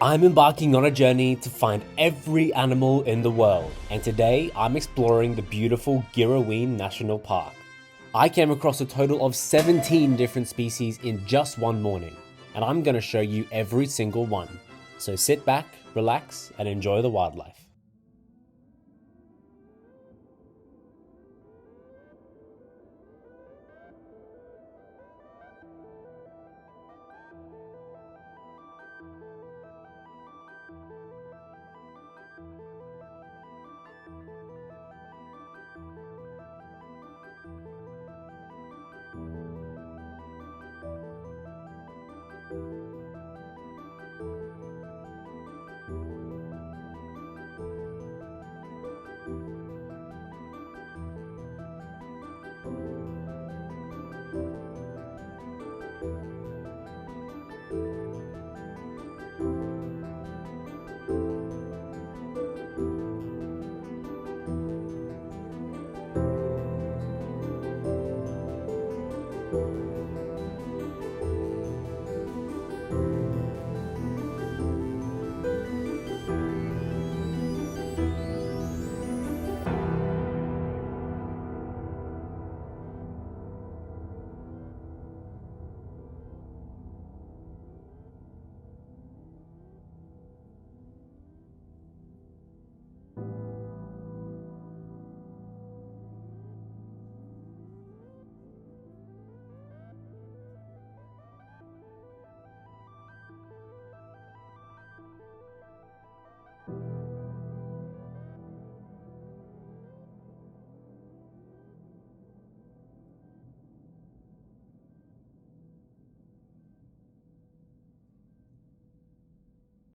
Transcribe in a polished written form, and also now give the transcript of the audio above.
I'm embarking on a journey to find every animal in the world, and today I'm exploring the beautiful Giraween National Park. I came across a total of 17 different species in just one morning, and I'm going to show you every single one. So sit back, relax, and enjoy the wildlife.